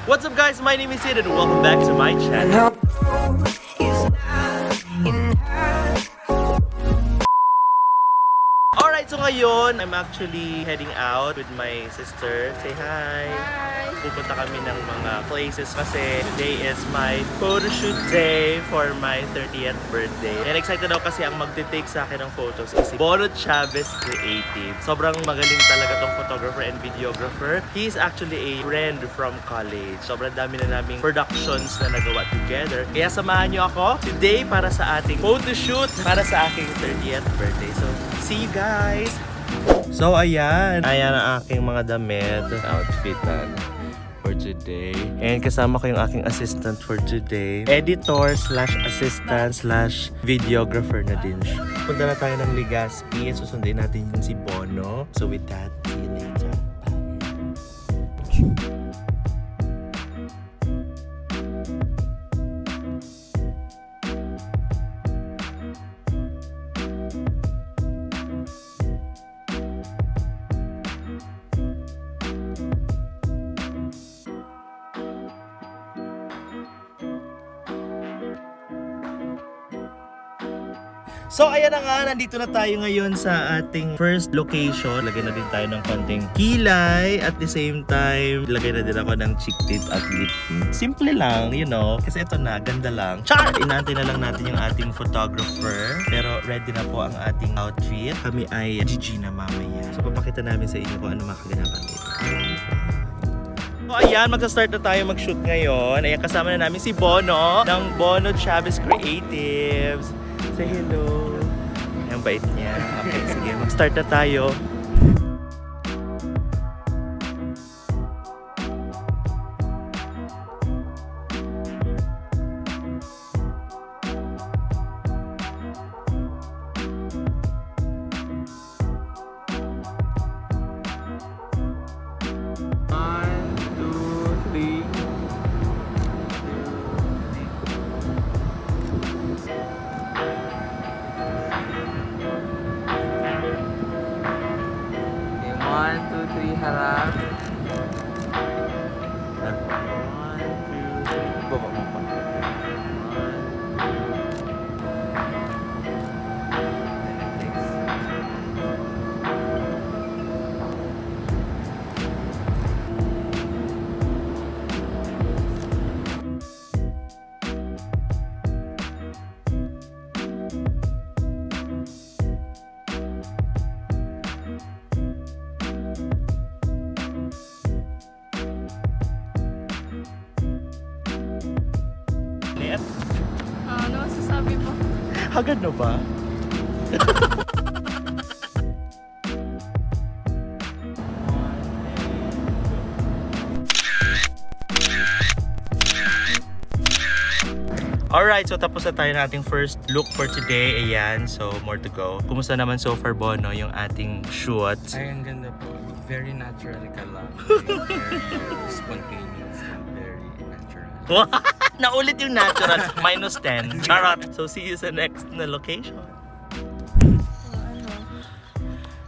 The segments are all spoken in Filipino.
What's up guys? My name is Sid and welcome back to my channel. Alright, so ngayon, I'm actually heading out with my sister. Say hi! Hi! Pupunta kami ng mga places kasi today is my photoshoot day for my 30th birthday. And excited ako kasi ang magte-take sa akin ng photos is si Bono Chavez Creative. Sobrang magaling talaga tong photographer and videographer. He is actually a friend from college. Sobrang dami na naming productions na nagawa together. Kaya samahan nyo ako today para sa ating photoshoot para sa aking 30th birthday. So, see you guys! So, ayan ang aking mga damit. Outfitan for today. And kasama ko yung aking assistant for today. Editor / assistant / videographer na din siya. Punta na tayo ng Legazpi. Susundin natin yung si Bono. So with that, see you later. Bye. So ayan na nga, nandito na tayo ngayon sa ating first location. Lagay na din tayo ng konting kilay. At the same time, lagay na din ako ng cheek tint at lip tint. Simple lang, you know. Kasi ito na, ganda lang. Char! Inantay na lang natin yung ating photographer. Pero ready na po ang ating outfit. Kami ay GG na mamaya. So papakita namin sa inyo kung ano makaganapan dito. So ayan, magsa-start na tayo mag-shoot ngayon. Ayan, kasama na namin si Bono ng Bono Chavez Creatives. Say hello. Ang bait niya. Okay, sige. Mag-start na tayo. Harap. 1, 2, 3. Baba mo pa. 1, 2, 3. Ano masasabi mo? Hagad na ba? Alright, so tapos na tayo ng ating first look for today. Ayan, so more to go. Kumusta naman so far, Bono, yung ating shoot? Ay, ang ganda po. Very natural ka lang. Very spontaneous and very natural. Naulit yung natural. -10. Charot. So see you sa next na location. Ano?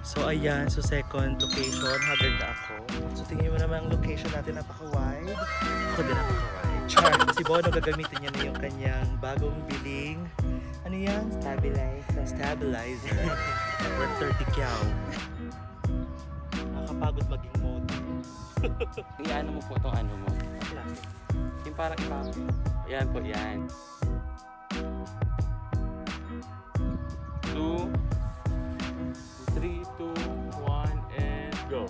So ayan, so second location, haggard na ako. So tingin mo naman ang location natin, napaka-wide. Ako din napaka-wide. Char, si Bono gagamitin niya na yung kanyang bagong biling. Ano yan? Stabilizer. Worth 30 kyaw. Nakakapagod maging model. Iano mo po itong ano mo. Plastic. Yung parang ipapit. Yan po, yan. 2, 3, 2, 1, and go.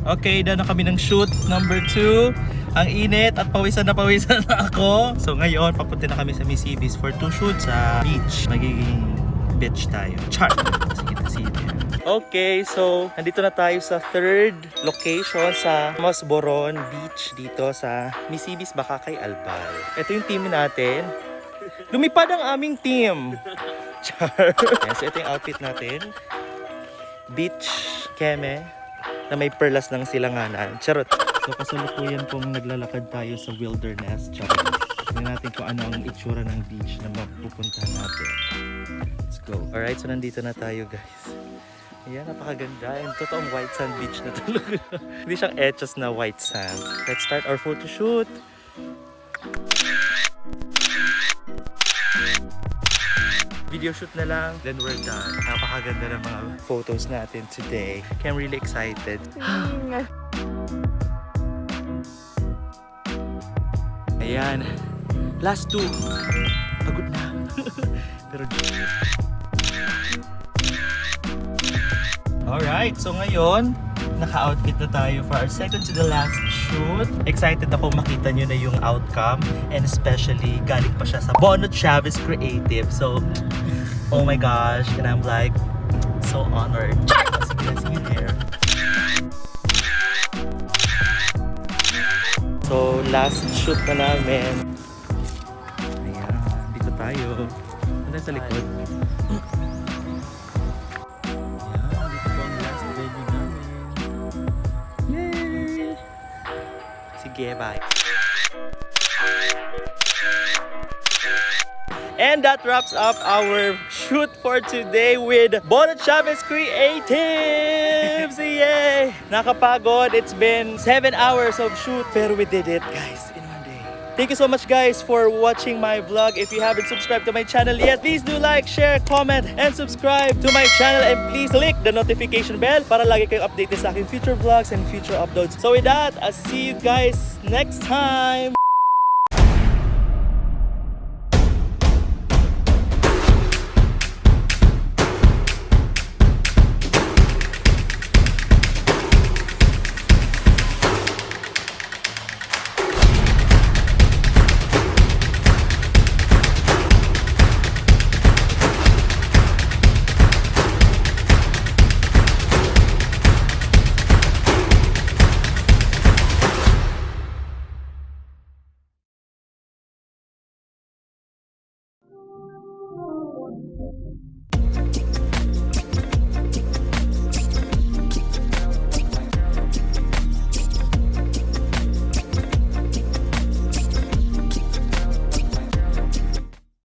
Okay, done na kami ng shoot number 2. Ang init at pawisan na ako. So ngayon, papunta na kami sa Misibis for 2 shoots sa beach. Magiging beach tayo. Char! Sige na, see you there. Okay, so nandito na tayo sa third location sa Mosboron Beach dito sa Misibis, Bakakay, Albal. Ito yung team natin. Lumipad ang aming team! Char! Yan, so ito yung outfit natin. Beach keme na may perlas ng silanganan. Charot! So kasalukuyan pong naglalakad tayo sa wilderness. Charot! Tingnan natin kung ano ang itsura ng beach na mapupuntahan natin. Let's go. Alright, so nandito na tayo guys. Ayan, napakaganda. And totoong white sand beach na talaga. Hindi siyang etchos na white sand. Let's start our photo shoot. Video shoot na lang, then we're done. Napakaganda ng mga photos natin today. Kaya I'm really excited. Ayan. Last two. Pagod na. Pero alright, so ngayon, naka-outfit na tayo for our second to the last shoot. Excited ako makita nyo na yung outcome. And especially, galing pa siya sa Bono Chavez Creative. So, oh my gosh. And I'm like, so honored. Sige there. So, last shoot na namin. Ayan, dito tayo. Ano sa likod? Sige, bye. And that wraps up our shoot for today with Bono Chavez Creatives! Yay! Nakakapagod. It's been 7 hours of shoot, pero we did it, guys, in one day. Thank you so much, guys, for watching my vlog. If you haven't subscribed to my channel yet, please do like, share, comment, and subscribe to my channel. And please click the notification bell para lagi kayong updated sa aking future vlogs and future uploads. So with that, I'll see you guys next time!